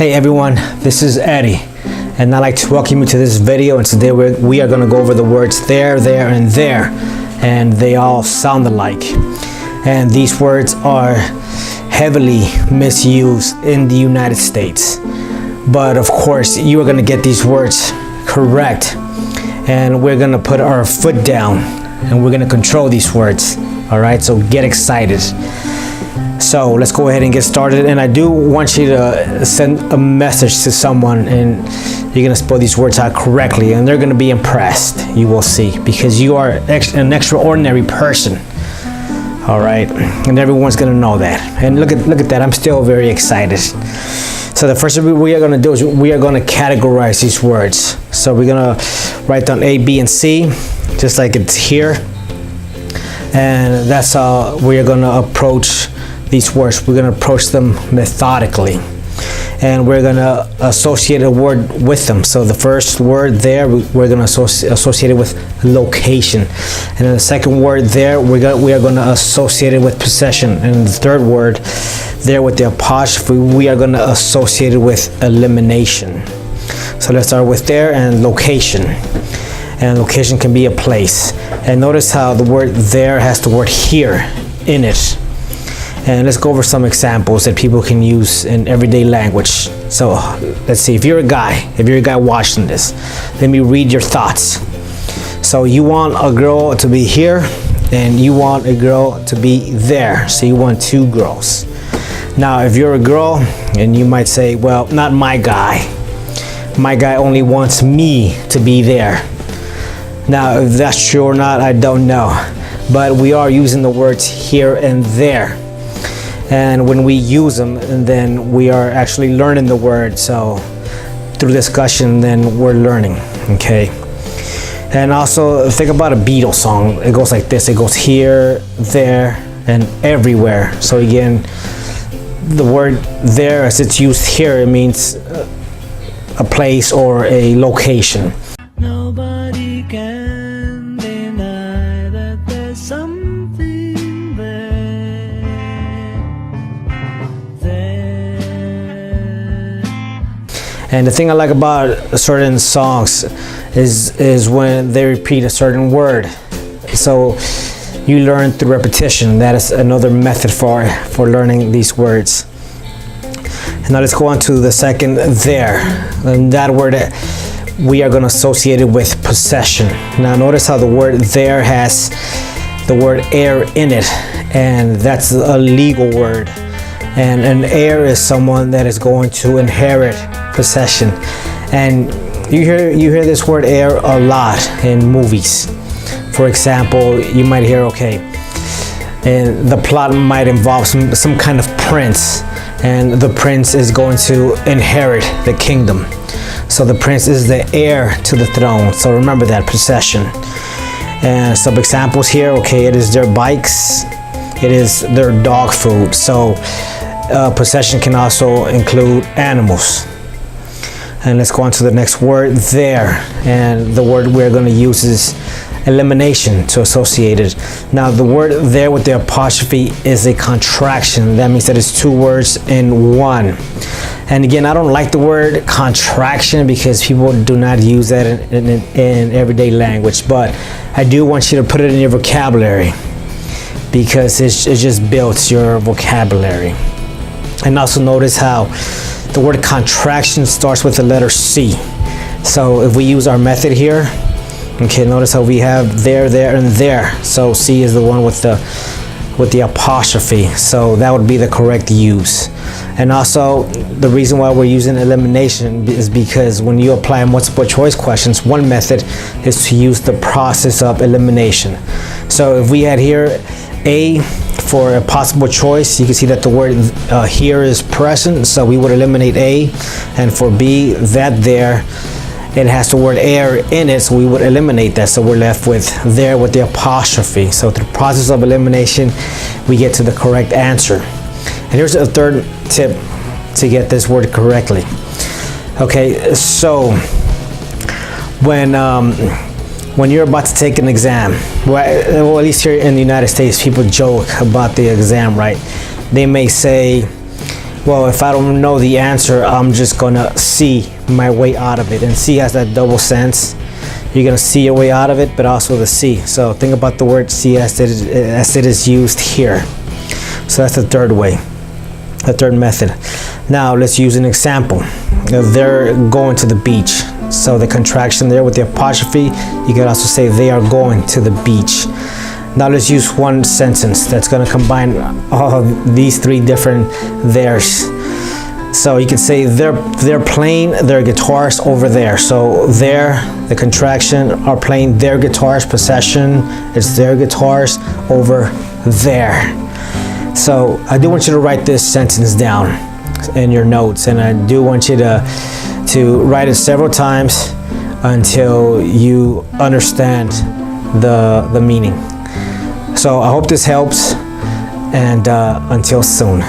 Hey everyone, this is Eddie, and I'd like to welcome you to this video. And today we are going to go over the words there, and there, and they all sound alike. And these words are heavily misused in the United States. But of course, you are going to get these words correct, and we're going to put our foot down, and we're going to control these words. All right, so get excited. So let's go ahead and get started. And I do want you to send a message to someone, and you're gonna spell these words out correctly, and they're gonna be impressed. You will see, because you are an extraordinary person. All right, and everyone's gonna know that. And look at that. I'm still very excited. So the first thing we are gonna do is we are gonna categorize these words. So we're gonna write down A, B, and C, just like it's here. And that's how we are gonna approach these words. We're going to approach them methodically, and we're going to associate a word with them. So the first word there, we're going to associate it with location, and then the second word there, we are going to associate it with possession, and the third word there with the apostrophe, we are going to associate it with elimination. So let's start with there and location. And location can be a place, and notice how the word there has the word here in it. And let's go over some examples that people can use in everyday language. So let's see, if you're a guy watching this, let me read your thoughts. So you want a girl to be here, and you want a girl to be there. So you want two girls. Now, if you're a girl, and you might say, well, not my guy. My guy only wants me to be there. Now, if that's true or not, I don't know. But we are using the words here and there. And when we use them, and then we are actually learning the word. So through discussion, then we're learning, okay? And also think about a Beatles song. It goes like this. It goes here, there, and everywhere. So again, the word there, as it's used here, it means a place or a location. Nobody can deny that there's something there. And the thing I like about certain songs is when they repeat a certain word. So you learn through repetition. That is another method for learning these words. And now let's go on to the second there. And that word we are going to associate it with possession. Now notice how the word there has the word heir in it, and that's a legal word. And an heir is someone that is going to inherit possession. And you hear this word heir a lot in movies. For example, you might hear, okay, and the plot might involve some kind of prince, and the prince is going to inherit the kingdom. So the prince is the heir to the throne. So remember that, possession. And some examples here, okay, it is their bikes, it is their dog food. So possession can also include animals. And let's go on to the next word there. And the word we're going to use is elimination to associate it. Now the word there with the apostrophe is a contraction. That means that it's two words in one. And again, I don't like the word contraction because people do not use that in everyday language, but I do want you to put it in your vocabulary, because it just builds your vocabulary. And also notice how the word contraction starts with the letter C. So if we use our method here, okay, notice how we have there, and there. So C is the one with the apostrophe. So that would be the correct use. And also the reason why we're using elimination is because when you apply multiple choice questions, one method is to use the process of elimination. So if we had here A for a possible choice, you can see that the word here is present, so we would eliminate A. And for B, that there, it has the word heir in it, so we would eliminate that. So we're left with there with the apostrophe. So through the process of elimination, we get to the correct answer. And here's a third tip to get this word correctly. Okay, so when you're about to take an exam, well, at least here in the United States, people joke about the exam, right? They may say, Well, if I don't know the answer, I'm just gonna see my way out of it. And see has that double sense. You're gonna see your way out of it, but also the see. So think about the word see as it is used here. So that's the third way, the third method. Now let's use an example. They're going to the beach. So the contraction there with the apostrophe, you can also say they are going to the beach. Now let's use one sentence that's going to combine all these three different theirs. So you can say they're playing their guitars over there. So there, the contraction, are playing their guitars, possession, it's their guitars over there. So I do want you to write this sentence down in your notes, and I do want you to write it several times until you understand the meaning. So I hope this helps, and until soon.